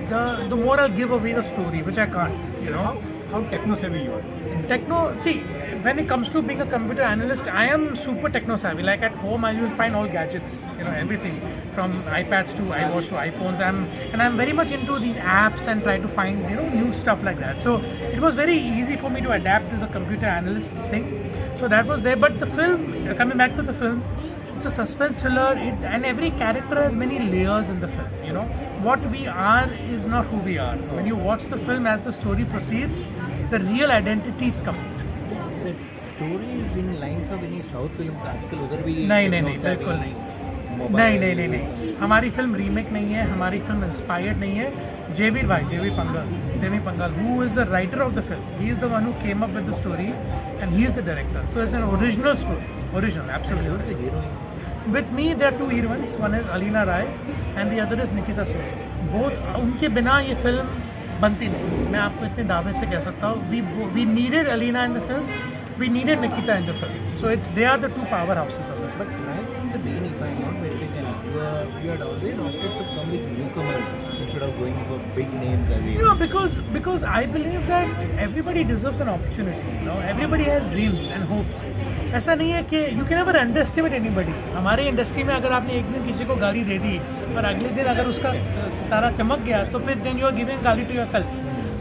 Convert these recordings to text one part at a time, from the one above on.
the more I'll give away the story, which I can't, you know. How techno savvy you are? Techno, see, when it comes to being a computer analyst, I am super techno savvy. Like at home, you will find all gadgets, you know, everything from iPads to iWatch to iPhones. I'm very much into these apps and try to find, you know, new stuff like that. So it was very easy for me to adapt to the computer analyst thing. So that was there. But the film, coming back to the film, it's a suspense thriller, and every character has many layers in the film. You know, what we are is not who we are. When you watch the film, as the story proceeds, the real identities come out. The story is in lines of any South film का आजकल उधर भी नहीं बिल्कुल नहीं नहीं हमारी film remake नहीं है, हमारी फिल्म इंस्पायर्ड नहीं है. जेवीर पंगाल, who is the writer of the film, he is the one who came up with the story and he is the director. So it's an original story, absolutely original. With me there are two heroines, one is Alina Rai and the other is Nikita Suri. Both, उनके बिना ये film बनती नहीं. मैं आपको इतने दावे से कह सकता हूँ. We needed Alina in the film, we needed Nikita in the film. So they are the two powerhouses of the film. But right from the beginning, if I'm not mistaken, you had always opted to come with newcomers instead of going for big names every year. No, because I believe that everybody deserves an opportunity. You know, everybody has dreams and hopes. ऐसा नहीं है कि you can never underestimate anybody. हमारे industry में अगर आपने एक दिन किसी को गाली दे दी और अगले दिन अगर उसका सितारा चमक गया तो फिर then you are giving गाली to yourself.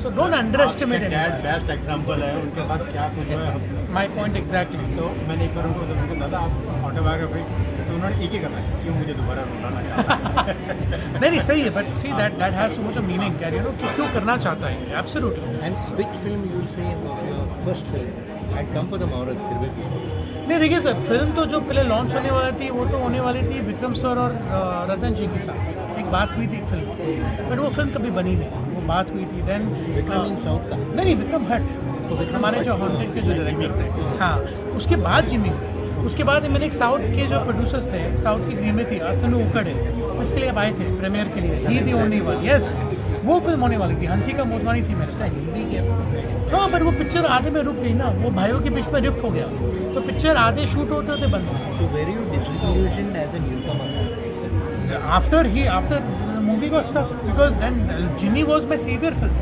So don't underestimate anybody. Best example है, उनके साथ क्या कुछ हुआ है. My point exactly. तो मैंने एक बार उनको बोला, दादा आप ऑटोबायोग्राफी, तो उन्होंने एक ही करना है, क्यों मुझे दोबारा उठाना चाहता है. नहीं सही है, but see that has so much of meaning, you know, कि क्यों करना चाहता है. Absolutely. And which film you will say was your first film? I'd come for the Maurad फिर भी पूछो. नहीं देखिए सर, फिल्म तो जो पहले लॉन्च होने वाली थी वो तो होने वाली थी विक्रम सर और रतन जी के साथ. एक बात हुई थी फिल्म की, बट वो फिल्म कभी बनी नहीं. वो बात हुई थी देन विक्रम इन साउथ का. नहीं विक्रम भट्ट, हमारे जो हॉन्टेड के जो डायरेक्टर थे. हाँ, उसके बाद जिमी, उसके बाद मैंने एक साउथ के जो प्रोड्यूसर्स थे, साउथ की टीम थी अतनु उकड़े, इसके लिए अब आए थे प्रीमियर के लिए. ही दी ओनली वन. यस, वो फिल्म होने वाली थी. हंसिका मोटवानी थी मेरे साथ. हिंदी के. हाँ, बट वो पिक्चर आधे में रुक गई ना. वो भाइयों के बीच में रिफ्ट हो गया, तो पिक्चर आधे शूट होते होते बंद हो गए. So were you disillusioned as a newcomer? After movie got stuck, because then Jimmy was my savior film.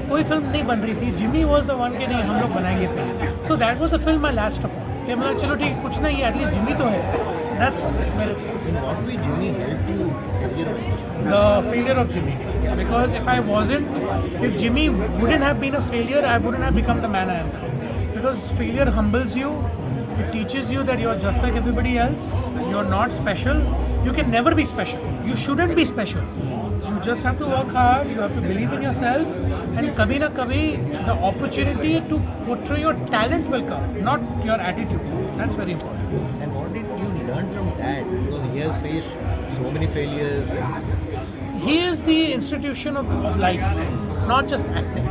कोई फिल्म नहीं बन रही थी. Jimmy was the one कि नहीं हम लोग बनाएंगे film. So that was a film I latched upon. कि मतलब चलो ठीक, कुछ नहीं है, एटलीस्ट जिमी तो है. So that's मेरे से. In what way Jimmy helped you career-wise? The failure of Jimmy, because if Jimmy wouldn't have been a failure, I wouldn't have become the man I am today. Because failure humbles you. It teaches you that you're just like everybody else. You're not special. You can never be special. You shouldn't be special. You just have to work hard. You have to believe in yourself. And kabhi na kabhi, the opportunity to portray your talent will come, not your attitude. That's very important. And what did you learn from Dad? Because he has faced so many failures. He is the institution of life, not just acting.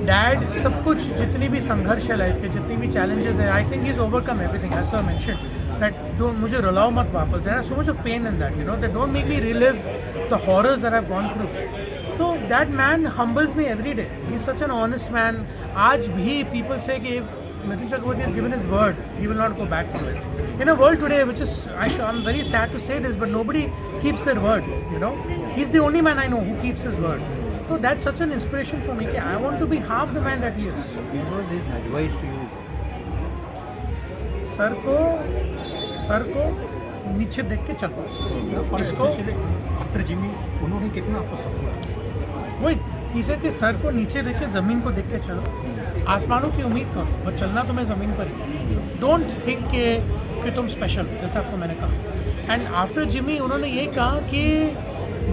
Dad, सब कुछ जितनी भी संघर्ष है life के, जितनी भी challenges है, I think he is overcome everything. As sir mention that don't, मुझे रुलाओ मत वापस. There are so much of pain in that, you know, that don't make me relive the horrors that I have gone through. तो that man humbles me every day. He is such an honest man. आज भी people say कि if Nitin Chakraborty has given his word, he will not go back from it. In a world today, which is, I'm very sad to say this, but nobody keeps their word, you know. He's the only man I know who keeps his word. So that's such an inspiration for me. I want to be half the man that he is. What was his advice to you? Sir को नीचे देख के चलो. इसको after Jimmy उन्होंने कितना आपको support किया? वही तीसरे के सर को नीचे देख के ज़मीन को देख के चलो. आसमानों की उम्मीद करो, और चलना तुम्हें ज़मीन पर ही. डोंट थिंक कि तुम स्पेशल, जैसे आपको मैंने कहा. एंड आफ्टर जिमी उन्होंने ये कहा कि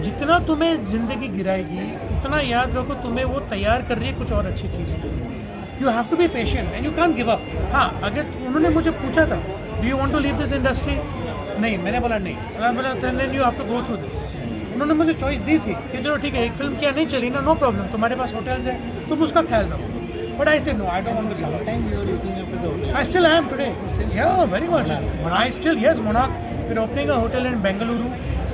जितना तुम्हें ज़िंदगी गिराएगी उतना याद रखो तुम्हें वो तैयार कर रही है कुछ और अच्छी चीज़. You have to be patient and you can give up. हाँ, अगर उन्होंने मुझे पूछा था do you want to leave this industry, नहीं, मैंने बोला नहीं. मैंने बोला then you have to go through this. उन्होंने मुझे चॉइस दी थी कि चलो ठीक है, एक फिल्म क्या नहीं चली ना, नो प्रॉब्लम, तुम्हारे पास होटल्स है, तुम उसका ख्याल रखो. But I said no, I don't want to travel. Time you were looking after the hotel. I still am today. Yeah, very much. I still, yes, Monarch. We're opening a hotel in Bengaluru.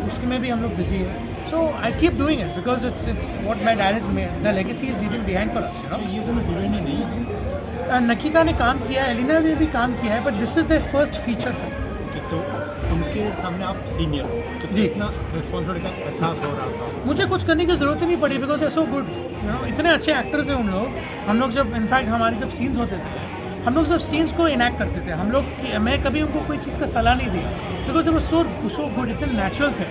उसमें भी हम लोग busy हैं. So I keep doing it because it's what my dad has made. The legacy is leaving behind for us, you know. ये दोनों हीरोइनें नहीं हैं. नकिता ने काम किया है, एलिना ने भी काम किया है, but this is their first feature film. तो उनके सामने आप सीनियर हो तो जी। कितना रिस्पॉन्सिबिलिटी का एहसास हो रहा था? मुझे कुछ करने की ज़रूरत ही नहीं पड़ी बिकॉज सो गुड, इतने अच्छे एक्टर्स हैं उन लोग। हम लोग जब इनफैक्ट हमारी जब सीन्स होते थे, हम लोग जब सीन्स को इनैक्ट करते थे, हम लोग मैं कभी उनको कोई चीज़ का सलाह नहीं दिया बिकॉज वो सो गुड, इतने नेचुरल थे।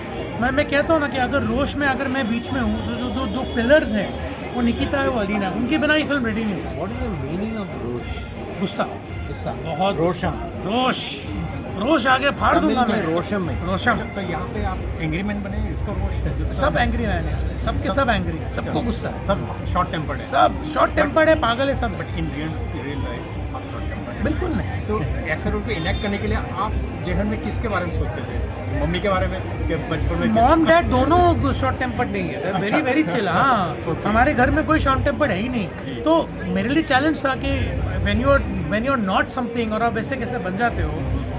मैं कहता हूँ ना कि अगर रोश में अगर मैं बीच में हूँ, जो दो पिलर्स हैं, वो निकिता है, वो अलीना, उनके बिना ये फिल्म रेडी नहीं होती। What is the meaning of रोश? गुस्सा, गुस्सा। बहुत रोशम। रोश आगे फाड़ दूंगा तमिल मैं। में रोशम में। रोशम, तो यहाँ पे आप एंग्री मैन बने, इसको रोश सब एंग्री मैन है इसमें, सबके सब एंग्री है, सबको गुस्सा है, सब शॉर्ट टेम्पर्ड है, सब शॉर्ट टेम्पर्ड है, पागल है सब। बट इन रियल लाइफ आप शॉर्ट टेम्पर्ड है। बिल्कुल नहीं। तो ऐसे रोल को इनेक्ट करने के लिए आप जेहन में किसके बारे में सोचते थे? मम्मी के बारे में कि बचपन में? मॉम डैड दोनों शॉर्ट टेम्पर्ड नहीं है, वेरी वेरी चिल। हाँ, हमारे घर में कोई शॉर्ट टेम्पर्ड है ही नहीं। तो मेरे लिए चैलेंज था कि when you are not something और आप वैसे कैसे बन जाते हो,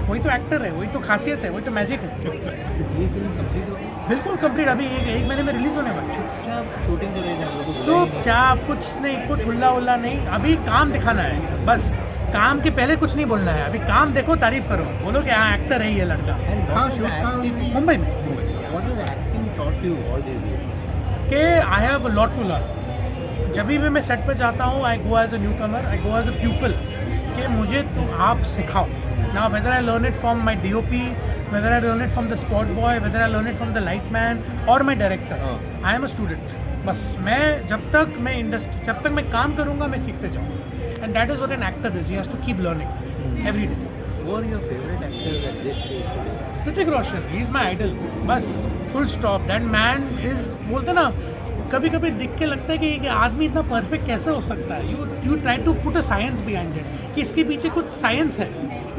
वही तो एक्टर है, वही तो खासियत है, वही तो मैजिक है। ये फिल्म कंप्लीट हो गई? बिल्कुल कंप्लीट, अभी एक महीने में रिलीज होने वाली है। चुपचाप शूटिंग कर रहे थे हम लोग को बुलाया ही नहीं। चुपचाप, कुछ नहीं, कुछ हुल्ला उल्ला नहीं, अभी काम दिखाना है बस। काम के पहले कुछ नहीं बोलना है, अभी काम देखो, तारीफ करो, बोलो कि हाँ एक्टर है ये लड़का। And हाँ, what is shoot कहाँ हुई acting? थी? मुंबई में What is acting taught you all these years? कि I have lot to learn. जब भी मैं सेट पे जाता हूँ, I go as a newcomer, I go as a pupil, कि मुझे तो आप सिखाओ ना, whether I learn it from my DOP, whether I learn it from the spot boy, whether I learn it from the light man or my director, I am a student. बस मैं जब तक मैं काम करूँगा, मैं सीखते जाऊँगा। And that is what an actor is, he has to keep learning every day. Who are your favorite actors at this stage today? Hrithik Roshan, he is my idol, बस full stop. That man is, बोलते ना, कभी कभी दिख के लगता है कि आदमी इतना परफेक्ट कैसे हो सकता है। You try to put a science behind it, कि इसके पीछे कुछ साइंस है,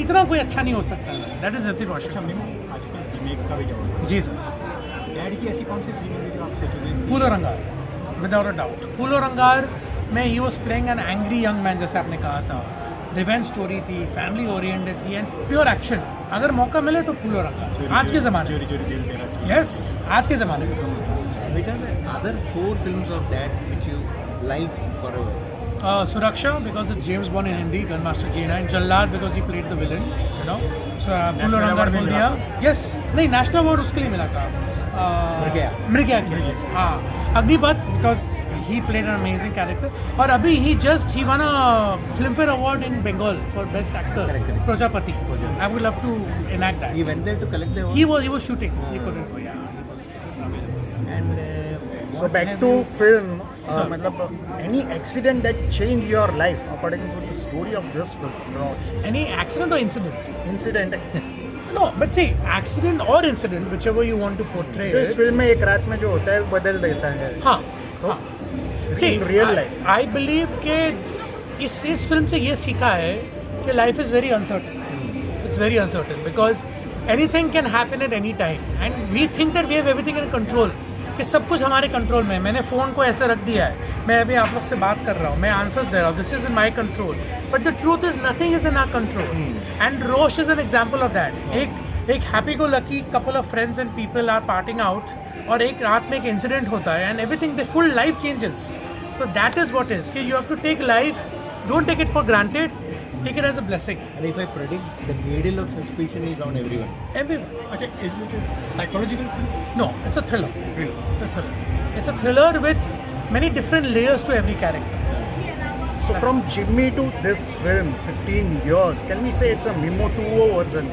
इतना कोई अच्छा नहीं हो सकता। दैट इज ऋतिक अच्छा, रोशन। मैम आजकल रीमेक का भी जवाब जी सर। डैड की ऐसी कौन सी फिल्म है जो आप सोचोगे? फूलो रंगार, विदाउट अ डाउट। फूलो रंगार में he was playing an angry young man, जैसे आपने कहा था। रिवेंज स्टोरी थी, फैमिली ओरिएंटेड थी एंड प्योर एक्शन। अगर मौका मिले तो फूलो रंगार, आज के ज़माने में। चोरी दिल तेरा। यस, आज के ज़माने में। Which are the other 4 films of that which you like forever? Suraksha, because it's James Bond in Hindi, Gunmaster G9. Jallad, because he played the villain, you know. So फूलो रंगार award भी बोल मिला दिया। Yes, नहीं, national award उसके लिए मिला था। मृगया के लिए। हाँ, Agnipath, because he played an amazing character. और अभी he won a Filmfare Award in Bengal for Best Actor. Correct. Projapati. I would love to enact that. He went there to collect the award. He was shooting. He couldn't go. Yeah, he was available. And So what back have to you- film, Sir. मतलब any accident that changed your life according to the story of this film, Rosh? Any accident or incident? Incident No, but see, accident or incident, whichever you want to portray जो इस it. Film में एक रात में जो होता है वो बदल देता है। हाँ, हाँ। In real life. I believe कि इस फिल्म से ये सीखा है कि life is very uncertain. It's very uncertain because anything can happen at any time and we think that we have everything in control, कि सब कुछ हमारे कंट्रोल में है। मैंने फ़ोन को ऐसे रख दिया है, मैं अभी आप लोग से बात कर रहा हूँ, मैं आंसर्स दे रहा हूँ, this is in my control, but the truth is nothing is in our control and Rosh is an example of that. एक happy go lucky couple of friends and people are partying out और एक रात में एक incident होता है and everything, the full life changes. So that is what is. Okay, you have to take life, don't take it for granted, take it as a blessing. And if I predict, the needle of suspicion is on everyone. Everyone. अच्छा, is it a psychological film? No, it's a thriller. Thriller. It's a thriller. It's a thriller with many different layers to every character. So from Jimmy to this film, 15 years, can we say it's a Mimo 2.0 version?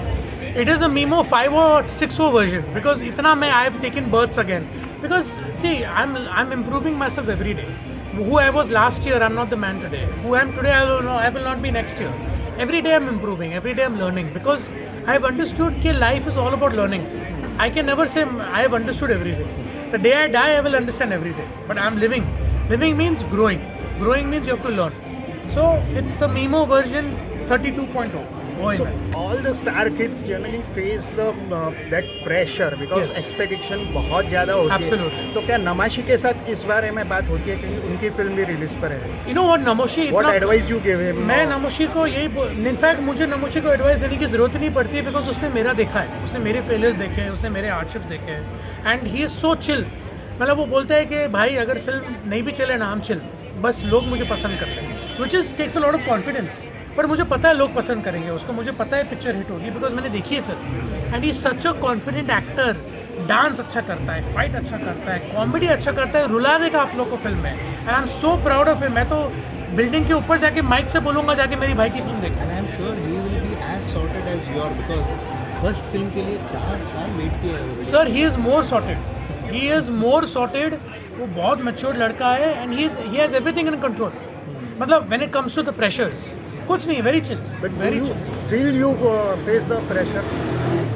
It is a Mimo 5 or 6 version because itna I have taken births again. Because see, I'm improving myself every day. Who I was last year, I'm not the man today. Who I am today, I will not be next year. Every day I'm improving, every day I'm learning because I have understood that life is all about learning. I can never say I have understood everything. The day I die, I will understand everything. But I'm living. Living means growing. Growing means you have to learn. So it's the Mimo version 32.0. Oh, So amen. all the star kids generally face the that pressure because Yes. expectation बहुत ज़्यादा होती Absolutely. है। तो क्या नमाशी के साथ इस बारे में बात होती है क्योंकि उनकी फिल्म भी रिलीज पर है? You know what, Namoshi? What इतना- advice you give him? मैं नमोशी को इनफैक्ट मुझे नमोशी को एडवाइस देने की ज़रूरत ही नहीं पड़ती है बिकॉज उसने मेरा देखा है, उसने मेरे फेलियर्स देखे हैं, उसने मेरे हार्डशिप्स देखे हैं and he is so chill. मतलब वो बोलता है कि भाई अगर फिल्म नहीं भी चले ना, हम चिल, बस लोग मुझे पसंद करते हैं, which is takes a lot of confidence. पर मुझे पता है लोग पसंद करेंगे उसको, मुझे पता है पिक्चर हिट होगी बिकॉज मैंने देखी है film. And he such a confident actor, dance अच्छा करता है, फाइट अच्छा करता है, कॉमेडी अच्छा करता है, रुला देगा आप लोग को फिल्म में। And I am so proud of him. मैं तो बिल्डिंग के ऊपर जाके माइक से बोलूँगा जाके मेरी भाई की फिल्म देखो। And I'm sure he will be as sorted as you are because first film के लिए 4 साल वेट किया है already. Sir he is more sorted, he is more sorted. वो बहुत मैच्योर लड़का है and he has everything in control. मतलब when it comes to the pressures कुछ नहीं, very chill, But do very you, chill. still you face the pressure?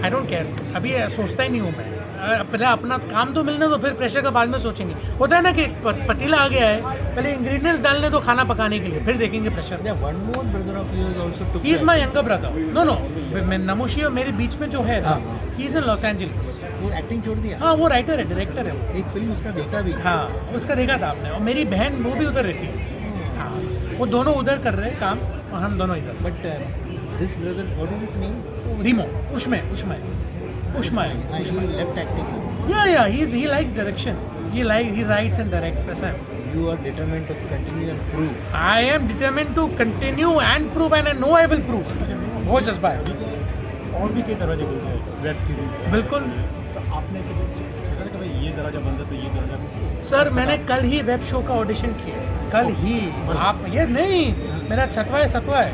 I don't care, अभी सोचता ही नहीं हूँ मैं। पहले अपना काम तो मिलने दो, फिर प्रेशर का बाद में सोचेंगे। होता है ना कि पतीला आ गया है, पहले इंग्रेडिएंट्स डालने दो खाना पकाने के लिए, फिर देखेंगे pressure. Yeah, one more brother of yours also took. He is that. My younger brother. No no, Namashi और मेरे बीच में जो है ना, he is in Los Angeles. वो एक्टिंग छोड़ दिया. हाँ वो राइटर है, डायरेक्टर है वो। एक फिल्म उसका देखा भी. हाँ उसका देखा था आपने। और मेरी बहन वो भी उधर रहती है। हाँ वो दोनों उधर कर रहे हैं काम और हम दोनों इधर। But this brother, what is his name? Rimo, उष्मा है। He left acting. Yeah, he likes direction. He writes and directs, वैसा है। You are determined to continue and prove. I am determined to continue and prove, and I know I will prove. बहुत जज्बा है। और भी कई दरवाजे खुलते हैं, वेब सीरीज है। बिल्कुल। तो आपने कभी सोचा था कि भाई ये दरवाजा बंद है तो ये दरवाजा? सर मैंने कल ही वेब शो का ऑडिशन किया, कल ही। आप ये नहीं, मेरा छतवा है सतवा है।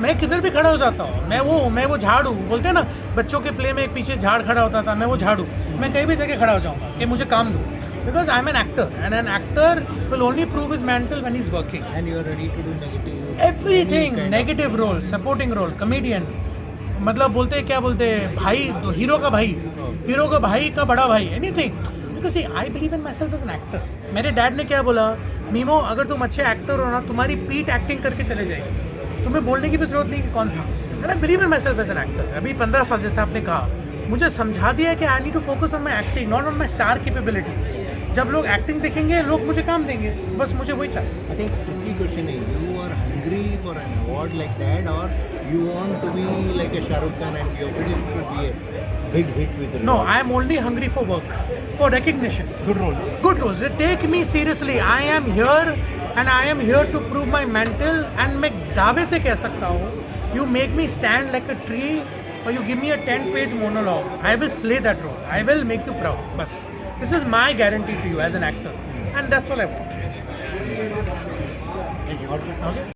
मैं किधर भी खड़ा हो जाता हूँ। मैं वो झाड़ हूँ, बोलते हैं ना बच्चों के प्ले में एक पीछे झाड़ खड़ा होता था, मैं वो झाड़ हूँ। मैं कहीं भी जगह खड़ा हो जाऊँगा कि मुझे काम दो, because I am an actor and an actor will only prove his mental when he is working. And you are ready to do negative. Everything, any kind of- negative role, supporting role, comedian, मतलब बोलते हैं क्या बोलते हैं, भाई hero का भाई का बड़ा भाई, anything. Because I believe in myself as an actor. मेरे डैड ने क्या बोला, मीमो अगर तुम अच्छे एक्टर हो ना, तुम्हारी पीठ एक्टिंग करके चले जाएगी, तुम्हें बोलने की भी जरूरत नहीं कि कौन था। And I believe in myself as an actor. अभी 15 साल जैसे आपने कहा, मुझे समझा दिया कि I need to focus on my acting, not on my star capability. जब लोग एक्टिंग देखेंगे लोग मुझे काम देंगे, बस मुझे वही चाहिए। I think tricky question is, you are hungry for an award like that, or you want to be like a Shah Rukh Khan and your film should be a big hit with No, I am only hungry for work, for recognition. Good roles. Good roles. They take me seriously. I am here and I am here to prove my mental. And मैं दावे से कह सकता हूँ, you make me stand like a tree or you give me a 10-page monologue, I will slay that role. I will make you proud. बस. This is my guarantee to you as an actor. And that's all I want. Thank you.